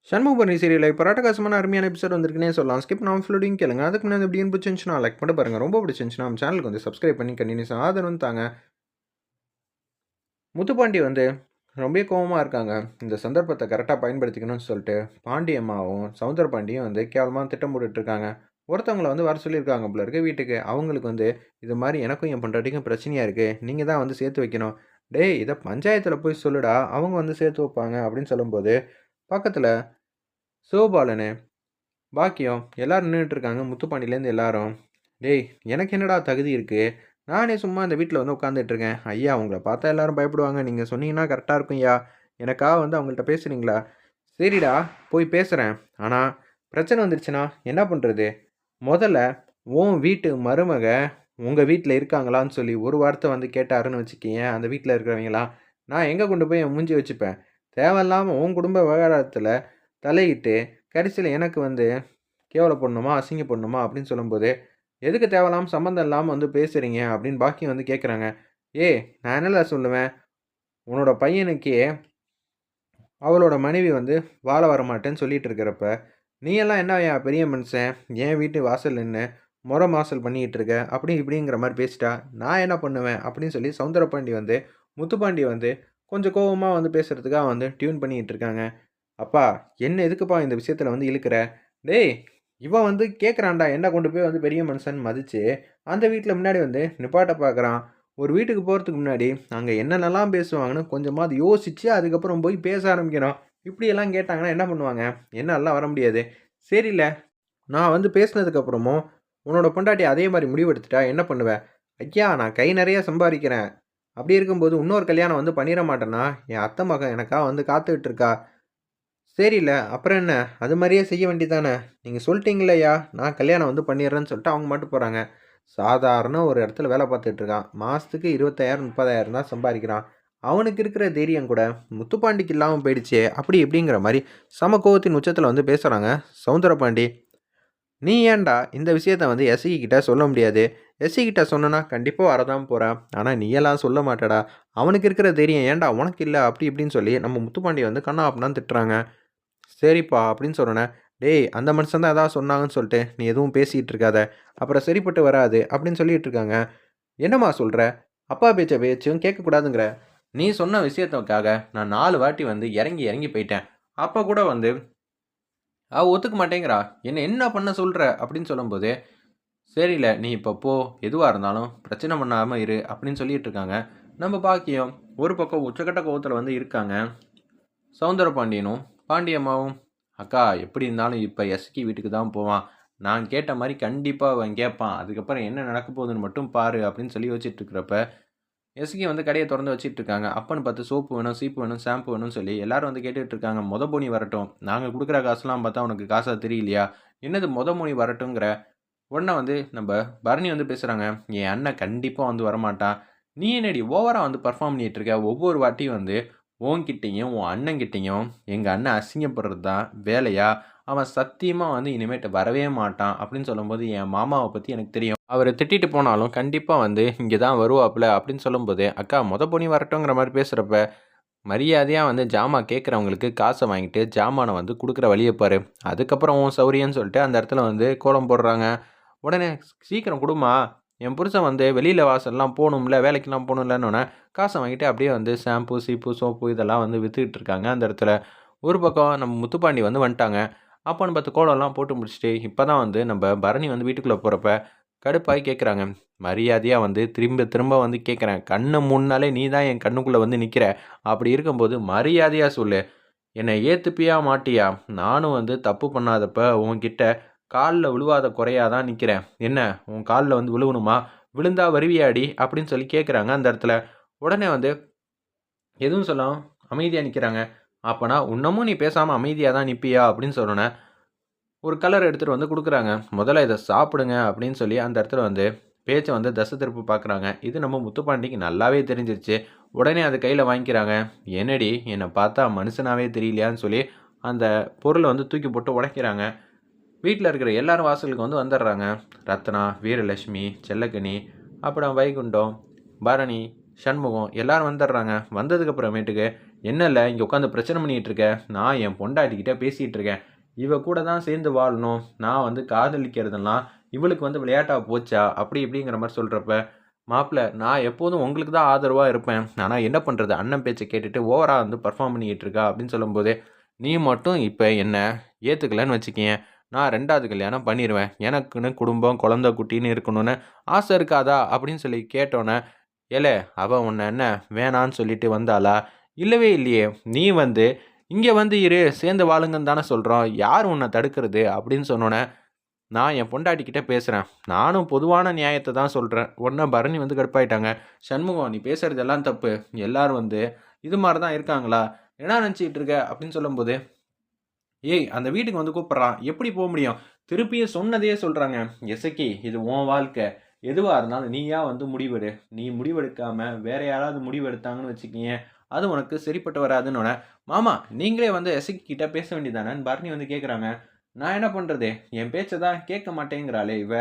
சண்முகபரணி சீரியல்ல இப்போ அட்டகாசமான அருமையான எபிசோட் வந்திருக்குன்னே சொல்லலாம். ஸ்கிப் பண்ணாம ஃபுல்லோடையும் கேளுங்க. அதுக்கு முன்னாடி எப்படின்னு பிடிச்சிருந்துச்சுன்னா லைக் பண்ணி பாருங்க. ரொம்ப பிடிச்சிருந்துச்சுன்னா நம்ம சேனலுக்கு வந்து சப்ஸ்கிரைப் பண்ணி கண்டினியூஸா ஆதரவு தாங்க. முத்துப்பாண்டி வந்து ரொம்ப கோவமா இருக்காங்க. இந்த சந்தர்ப்பத்த கரெக்ட்டா பயன்படுத்திக்கணும்னு சொல்லிட்டு, பாண்டியம்மாவும், சௌந்தரபாண்டியும் வந்து கேவலமா திட்டம் போட்டுட்டு இருக்காங்க. ஒருத்தவங்கள வந்து வர சொல்லியிருக்காங்க போல இருக்கு வீட்டுக்கு. அவங்களுக்கு வந்து, "இது மாரி எனக்கும் என் பொண்டாட்டிக்கும் பிரச்சனையா இருக்கு. நீங்க தான் வந்து சேர்த்து வைக்கணும்." "டேய்! இத பஞ்சாயத்துல போய் சொல்லுடா. அவங்க வந்து சேர்த்து வைப்பாங்க." அப்படின்னு சொல்லும்போது, பக்கத்துல சிவபாலனு பாக்கியம் எல்லாரும் நின்னுட்டு இருக்காங்க. முத்துப்பாண்டியிலேருந்து எல்லாரும். "டேய்! எனக்கு என்னடா தகுதி இருக்கு? நானே சும்மா இந்த வீட்ல வந்து உட்காந்துட்டு இருக்கேன். ஐயா! உங்கள பார்த்தா எல்லாரும் பயப்படுவாங்க. நீங்க சொன்னீங்கன்னா கரெக்ட்டா இருக்கும்யா. எனக்காக வந்து அவங்கள்ட்ட பேசுறீங்களா?" "சரிடா, போய் பேசுறேன். ஆனா, பிரச்சனை வந்துருச்சுன்னா என்ன பண்றது? மொதல்ல உன் வீட்டு மருமக உங்க வீட்ல இருக்காங்களான்னு சொல்லி ஒரு வார்த்தை வந்து கேட்டாருன்னு வச்சுக்கயேன், அந்த வீட்ல இருக்கிறவங்கலாம், நான் எங்க கொண்டு போய் என் மூஞ்சிய வச்சுப்பேன்? தேவையில்லாம உன் குடும்ப விவகாரத்துல தலையிட்டு, கடைசியில எனக்கு வந்து கேவலப்படணுமா? அசிங்கப்படணுமா? அப்படின்னு சொல்லும்போது, "எதுக்கு தேவையில்லாம சம்மந்தம் இல்லாம வந்து பேசுறீங்க?" அப்படின்னு பாக்கியம் வந்து கேட்குறாங்க. "ஏய்! நான் என்னல சொல்லுவேன்? உன்னோட பையனுக்கே அவளோட மனைவி வந்து வாழ வரமாட்டேன்னு சொல்லிட்டு இருக்கிறப்ப, நீ எல்லாம் என்னய்யா பெரிய மனுஷன்? என் வீட்டு வாசல்ல நின்னு மொற மாசல் பண்ணிக்கிட்டு இருக்க." அப்படி இப்படிங்கிற மாரி பேசிட்டா, நான் என்ன பண்ணுவேன்? அப்படின்னு சொல்லி சௌந்தரபாண்டி வந்து, முத்துப்பாண்டி வந்து கொஞ்சம் கோவமா வந்து பேசுறதுக்காக வந்து டியூன் பண்ணிக்கிட்டு இருக்காங்க. "அப்பா, என்ன எதுக்குப்பா இந்த விஷயத்துல வந்து இழுக்குற? டேய்! இவன் வந்து கேட்குறான்டா, என்ன கொண்டு போய் வந்து பெரிய மனுஷன்னு மதிச்சு, அந்த வீட்ல முன்னாடி வந்து நிப்பாட்ட பார்க்குறான். ஒரு வீட்டுக்கு போறதுக்கு முன்னாடி, அங்க என்னென்னலாம் பேசுவாங்கன்னு கொஞ்சமாவது யோசிச்சு, அதுக்கப்புறம் போய் பேச ஆரம்பிக்கணும். இப்படியெல்லாம் கேட்டாங்கன்னா என்ன பண்ணுவாங்க? என்னால்லாம் வர முடியாது. சரில, நான் வந்து பேசினதுக்கு அப்புறமும், உன்னோட பொண்டாட்டி அதே மாரி முடிவெடுத்துட்டா என்ன பண்ணுவ? ஐயா! நான் கை நெறைய சம்பாரிக்கிறேன். அப்படி இருக்கும்போது, இன்னொரு கல்யாணம் வந்து பண்ணிற மாட்டேனா? என் அத்தை மகன் எனக்கா வந்து காத்துக்கிட்டு இருக்கா. சரில, அப்புறம் என்ன? அது மாரியே செய்ய வேண்டியதானே! நீங்க சொல்ட்டீங்கல்லையா, நான் கல்யாணம் வந்து பண்ணிர்றேன்னு சொல்லிட்டு அவங்க பாட்டுக்கு போறாங்க. சாதாரண ஒரு இடத்துல வேலை பார்த்துட்டு இருக்கான். மாசத்துக்கு 25,000, 30,000 தான் சம்பாரிக்கிறான். அவனுக்கு இருக்கிற தைரியம் கூட முத்துப்பாண்டிக்கு இல்லாம போயிடுச்சே! அப்படி இப்படிங்கிற மாரி செம கோவத்தின் உச்சத்தில வந்து பேசுறாங்க சௌந்தரபாண்டி. "நீ ஏன்டா இந்த விஷயத்த வந்து எஸ்ஐ கிட்ட சொல்ல முடியாது? எஸ்ஐ கிட்ட சொன்னனா கண்டிப்பா வரதான் போறான். ஆனா நீயெல்லாம் சொல்ல மாட்டடா. அவனுக்கு இருக்கிற தைரியம் ஏன்டா உனக்கு இல்ல?" அப்படி இப்படின்னு சொல்லி நம்ம முத்துப்பாண்டிய வந்து கன்னா பின்னான்னு திட்டுறாங்க. சரிப்பா அப்படின்னு சொன்னோனே, "டேய் அந்த மனுஷன் தான் ஏதாவது சொன்னாங்கன்னு சொல்லிட்டு, நீ எதுவும் பேசிட்டு இருக்காத. அப்புறம் சரிப்பட்டு வராது." அப்படின்னு சொல்லிட்டு இருக்காங்க. "என்னம்மா சொல்ற? அப்பா பேச்ச பேச்சும் கேட்கக்கூடாதுங்கிற? நீ சொன்ன விஷயத்துக்காக நான் 4 வாட்டி வந்து இறங்கி இறங்கி போயிட்டேன். அப்ப கூட வந்து அவ ஒத்துக்க மாட்டேங்கிறா. என்ன என்ன பண்ண சொல்ற?" அப்படின்னு சொல்லும்போது, "சரில நீ இப்ப போ. எதுவா இருந்தாலும் பிரச்சனை பண்ணாம இரு." அப்படின்னு சொல்லிட்டு இருக்காங்க. நம்ம பாக்கியம் ஒரு பக்கம் உச்சக்கட்ட கோவத்துல வந்து இருக்காங்க. சௌந்தரபாண்டியனும், பாண்டியம்மாவும், "அக்கா எப்படி இருந்தாலும் இப்ப எஸ்கி வீட்டுக்கு தான் போவான். நான் கேட்ட மாரி கண்டிப்பா அவன் கேட்பான். அதுக்கப்புறம் என்ன நடக்க போகுதுன்னு மட்டும் பாரு." அப்படின்னு சொல்லி யோசிச்சுட்டு இருக்கிறப்ப, எஸ்கி வந்து கடைய தொறந்து வச்சுட்டு இருக்காங்க. அப்பன்னு பார்த்து சோப்பு வேணும், சீப்பு வேணும், ஷாம்பு வேணும்னு சொல்லி எல்லாரும் வந்து கேட்டுட்டு இருக்காங்க. "மொத போனி வரட்டும். நாங்க குடுக்குற காசுலாம் பார்த்தா உனக்கு காசா தெரியலையா? என்னது மொத போனி வரட்டும்ங்கிற?" உடனே வந்து நம்ப பரணி வந்து பேசுறாங்க. "என் அண்ணன் கண்டிப்பா வந்து வரமாட்டான். நீ என்னடி ஓவரா வந்து பெர்ஃபார்ம் பண்ணிட்டு இருக்க? ஒவ்வொரு வாட்டியும் வந்து உன்கிட்டயும், உன் அண்ணன்கிட்டயும் எங்க அண்ணன் அசிங்கப்படுறது தான் வேலையா? அவன் சத்தியமா வந்து இனிமேட்டு வரவே மாட்டான்." அப்படின்னு சொல்லும்போது, என் மாமாவ பத்தி எனக்கு தெரியும். அவர திட்டிட்டு போனாலும் கண்டிப்பா வந்து இங்க தான் வருவாப்புல அப்படின்னு சொல்லும்போது, "அக்கா மொத போனி வரட்டும்ங்கிற மாரி பேசுறப்ப, மரியாதையா வந்து ஜாமான் கேட்கிறவங்களுக்கு காச வாங்கிட்டு, ஜாமான வந்து குடுக்குற வழிய பாரு. அதுக்கப்புறம் உன் சௌரியம்ன்னு சொல்லிட்டு அந்த இடத்துல வந்து கோலம் போடுறாங்க. உடனே "சீக்கிரம் குடும்மா, என் புருஷன் வந்து வெளியில வாசல்லாம் போணும்ல, வேலைக்கெல்லாம் போணும்லன்னோனே" காச வாங்கிட்டு அப்படியே வந்து ஷாம்பு, சீப்பு, சோப்பு இதெல்லாம் வந்து வித்துக்கிட்டு இருக்காங்க அந்த இடத்துல. ஒரு பக்கம் நம்ம முத்துப்பாண்டி வந்து வந்துட்டாங்க. அப்பன்னு பார்த்து கோலம்லாம் போட்டு முடிச்சுட்டு, இப்ப தான் வந்து நம்ப பரணி வந்து வீட்டுக்குள்ள போறப்ப, கடுப்பாயி கேட்குறாங்க. மரியாதையா வந்து திரும்ப திரும்ப வந்து கேட்குறேன். கண்ண மூடுனாலே நீ தான் என் கண்ணுக்குள்ள வந்து நிக்கிற. அப்படி இருக்கும்போது மரியாதையா சொல்லு. என்ன ஏத்துப்பியா? மாட்டியா? நானும் வந்து தப்பு பண்ணாதப்ப உன்கிட்ட கால்ல விழுவாத குறையா தான் நிக்கிறேன். என்ன உன் கால்ல வந்து விழுவணுமா? விழுந்தா வருவியாடி? அப்படின்னு சொல்லி கேட்குறாங்க அந்த இடத்துல. உடனே வந்து எதுவும் சொல்லாம அமைதியா நிக்கிறாங்க. அப்பன்னா இன்னமும் நீ பேசாம அமைதியா தான் நிப்பியா? அப்படின்னு சொன்னோனே, ஒரு கலர் எடுத்துட்டு வந்து குடுக்குறாங்க. முதல்ல இத சாப்பிடுங்க அப்படின்னு சொல்லி அந்த இடத்துல வந்து பேச்ச வந்து திசை திருப்ப பார்க்குறாங்க. இது நம்ம முத்துப்பாண்டிக்கு நல்லாவே தெரிஞ்சிருச்சு. உடனே அத கையில வாங்கிக்கிறாங்க. "என்னடி என்ன பார்த்தா மனுஷனாவே தெரியலையான்னு" சொல்லி அந்த பொருள வந்து தூக்கி போட்டு உடைக்கிறாங்க. வீட்ல இருக்கிற எல்லாரும் வாசலுக்கு வந்து வந்துடுறாங்க. ரத்னா, வீரலட்சுமி, செல்லக்கனி, அப்புறம் வைகுண்டம், பரணி, சண்முகம் எல்லாரும் வந்துடுறாங்க. வந்ததுக்கு அப்புறமேட்டுக்கு, என்னல இங்கே உட்காந்து பிரச்சனை பண்ணிகிட்டு இருக்க? நான் என் பொண்டாட்டிக்கிட்ட பேசிகிட்டு இருக்கேன். இவ கூட தான் சேர்ந்து வாழணும். நான் வந்து காதலிக்கிறதெல்லாம் இவளுக்கு வந்து விளையாட்டா போச்சா? அப்படி இப்படிங்கிற மாரி சொல்றப்ப, மாப்ள நான் எப்போதும் உங்களுக்கு தான் ஆதரவா இருப்பேன். ஆனா என்ன பண்றது? அண்ணன் பேச்ச கேட்டுட்டு ஓவரா வந்து பெர்ஃபார்ம் பண்ணிக்கிட்டு இருக்கா அப்படின்னு சொல்லும்போது, நீ மட்டும் இப்ப என்ன ஏத்துக்கலன்னு வச்சுக்கயேன், நான் 2வது கல்யாணம் பண்ணிருவேன். எனக்குன்னு குடும்பம், குழந்தை, குட்டின்னு இருக்கணும்னு ஆசை இருக்காதா? அப்படின்னு சொல்லி கேட்டோனே, ஏலே அவ உன்ன என்ன வேணான்னு சொல்லிட்டு வந்தாளா? இல்லவே இல்லையே. நீ வந்து இங்க வந்து இரு, சேர்ந்து வாழுங்கன்னு தானே சொல்றோம். யார் உன்ன தடுக்கிறது? அப்படின்னு சொன்னோனே, நான் என் பொண்டாட்டிக்கிட்ட பேசுறேன். நானும் பொதுவான நியாயத்த தான் சொல்றேன். உடனே பரணி வந்து கடுப்பாயிட்டாங்க. "சண்முகம் நீ பேசுறது எல்லாம் தப்பு. எல்லாரும் வந்து இது மாரி தான் இருக்காங்களா? என்ன நெனச்சுக்கிட்டு இருக்க?" அப்படின்னு சொல்லும்போது, "ஏய் அந்த வீட்டுக்கு வந்து கூப்பிடுறான். எப்படி போ முடியும்?" திருப்பியும் சொன்னதையே சொல்றாங்க. "எசக்கி இது உன் வாழ்க்கை. எதுவா இருந்தாலும் நீயா வந்து முடிவெடு. நீ முடிவெடுக்காம வேற யாராவது முடிவெடுத்தாங்கன்னு வச்சுக்கயேன், அது உனக்கு சரிப்பட்டு வராதுன்னோனே, மாமா நீங்களே வந்து எசக்கி கிட்ட பேச வேண்டியது தானேன்னு" பரணி வந்து கேட்குறாங்க. நான் என்ன பண்றது? என் பேச்ச தான் கேட்க மாட்டேங்கிறாளே இவ.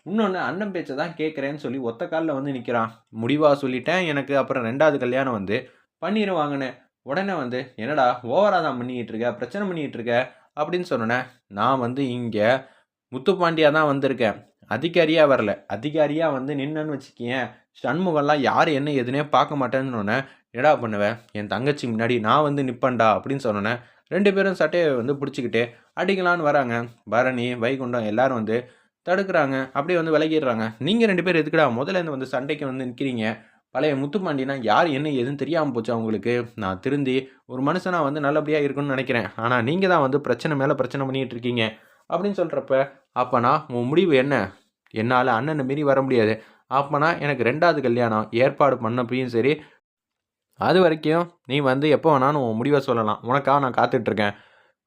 இன்னொன்னு அண்ணன் பேச்ச தான் கேட்கிறேன்னு சொல்லி ஒத்த கால்ல வந்து நிக்கிறான். முடிவா சொல்லிட்டேன். எனக்கு அப்புறம் 2வது கல்யாணம் வந்து பண்ணிருவாங்கன்னு. உடனே வந்து, "என்னடா ஓவரா தான் பண்ணிக்கிட்டு இருக்க, பிரச்சனை பண்ணிக்கிட்டு இருக்க" அப்படின்னு சொன்னோனே, நான் வந்து இங்க முத்துப்பாண்டியா தான் வந்திருக்கேன். அதிகாரியா வரல. அதிகாரியா வந்து நின்னேன்னு வச்சுக்கயேன், சண்முகம்லாம் யாரு என்ன ஏதுன்னே பார்க்க மாட்டேன்னோனே, "என்னடா பண்ணுவ? என் தங்கச்சி முன்னாடி நான் வந்து நிப்பேன்டா" அப்படின்னு சொன்னோனே, 2 பேரும் சட்டைய வந்து புடிச்சுக்கிட்டு அடிக்கலான்னு வராங்க. பரணி, வைகுண்டம் எல்லாரும் வந்து தடுக்குறாங்க. அப்படியே வந்து விலகிடுறாங்க. "நீங்க 2 பேரும் எதுக்குடா மொதலேருந்து வந்து சண்டைக்கு வந்து நிக்கிறீங்க? பழைய முத்துப்பாண்டினா யார் என்ன ஏதுன்னு தெரியாம போச்சா உங்களுக்கு? நான் திருந்தி ஒரு மனுஷனா வந்து நல்லபடியா இருக்கணும்னு நெனைக்கிறேன். ஆனா நீங்க தான் வந்து பிரச்சனை மேல பிரச்சனை பண்ணிட்டு இருக்கீங்க." அப்படின்னு சொல்றப்ப, "அப்பனா உன் முடிவு என்ன? என்னால அண்ணன மீறி வர முடியாது. அப்பனா எனக்கு 2வது கல்யாணம் ஏற்பாடு பண்ணப்பயும் சரி, அதுவரைக்கும் நீ வந்து எப்போ வேணாலும் உன் முடிவ சொல்லலாம். உனக்காக நான் காத்துட்டு இருக்கேன்.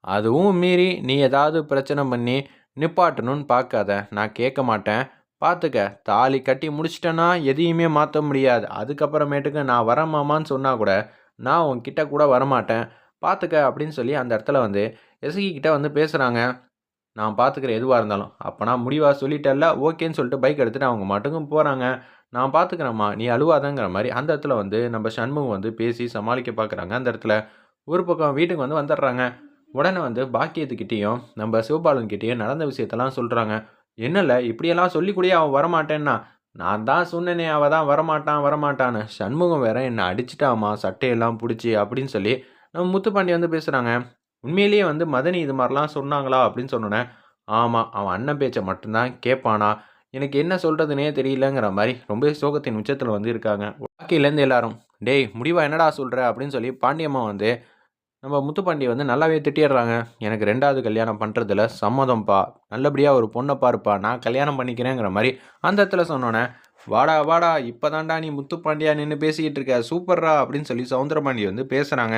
அதுவும் மீறி நீ ஏதாவது பிரச்சனை பண்ணி நிப்பாட்டணும்னு பார்க்காத. நான் கேட்க மாட்டேன். பார்த்துக்க. தாலி கட்டி முடிச்சுட்டேன்னா எதையுமே மாத்த முடியாது. அதுக்கப்புறமேட்டுக்கு நான் வரேன் மாமான்னு சொன்னா கூட, நான் உன்கிட்ட கூட வரமாட்டேன். பார்த்துக்க." அப்படின்னு சொல்லி அந்த இடத்துல வந்து எசகி கிட்ட வந்து பேசுறாங்க. "நான் பார்த்துக்கிறேன் எதுவா இருந்தாலும்." "அப்ப நான் முடிவா சொல்லிட்டேல்ல, ஓகேன்னு" சொல்லிட்டு பைக் எடுத்துட்டு அவங்க பாட்டுக்கும் போறாங்க. "நான் பார்த்துக்கிறேன்ம்மா, நீ அழுவாதங்கிற" மாரி அந்த இடத்துல வந்து நம்ம சண்முகம் வந்து பேசி சமாளிக்க பார்க்குறாங்க. அந்த இடத்துல ஒரு பக்கம் வீட்டுக்கு வந்து வந்துடுறாங்க. உடனே வந்து பாக்கியத்துக்கிட்டயும், நம்ம சிவபாலன் கிட்டயும் நடந்த விஷயத்தெல்லாம் சொல்றாங்க. "என்னல இப்படியெல்லாம் சொல்லி கூடயே அவன் வரமாட்டேன்னா?" "நான் தான் சொன்னேனே அவ தான் வரமாட்டான், வரமாட்டான்னு. சண்முகம் வேற என்ன அடிச்சுட்டாம்மா சட்டையெல்லாம் புடிச்சு" அப்படின்னு சொல்லி நம்ம முத்துப்பாண்டி வந்து பேசுறாங்க. "உண்மையிலேயே வந்து மதனி இது மாரிலாம் சொன்னாங்களா?" அப்படின்னு சொன்னோனே, "ஆமா. அவன் அண்ணன் பேச்ச மட்டும் தான் கேட்பானா? எனக்கு என்ன சொல்றதுன்னே தெரியலங்கிற" மாரி ரொம்ப சோகத்தின் உச்சத்தில வந்து இருக்காங்க. பாக்கியிலேருந்து எல்லாரும், "டேய் முடிவா என்னடா சொல்ற?" அப்படின்னு சொல்லி பாண்டியம்மா வந்து நம்ம முத்துப்பாண்டிய வந்து நல்லாவே திட்டிர்றாங்க. "எனக்கு 2வது கல்யாணம் பண்றதுல சம்மதம்ப்பா. நல்லபடியா ஒரு பொண்ண பாருப்பா. நான் கல்யாணம் பண்ணிக்கிறேங்கிற" மாரி அந்த இடத்துல சொன்னோனே, "வாடா, வாடா இப்ப தான்டா நீ முத்துப்பாண்டியா நின்னு பேசிக்கிட்டு இருக்க. சூப்பர்றா" அப்படின்னு சொல்லி சவுந்தரபாண்டி வந்து பேசுறாங்க.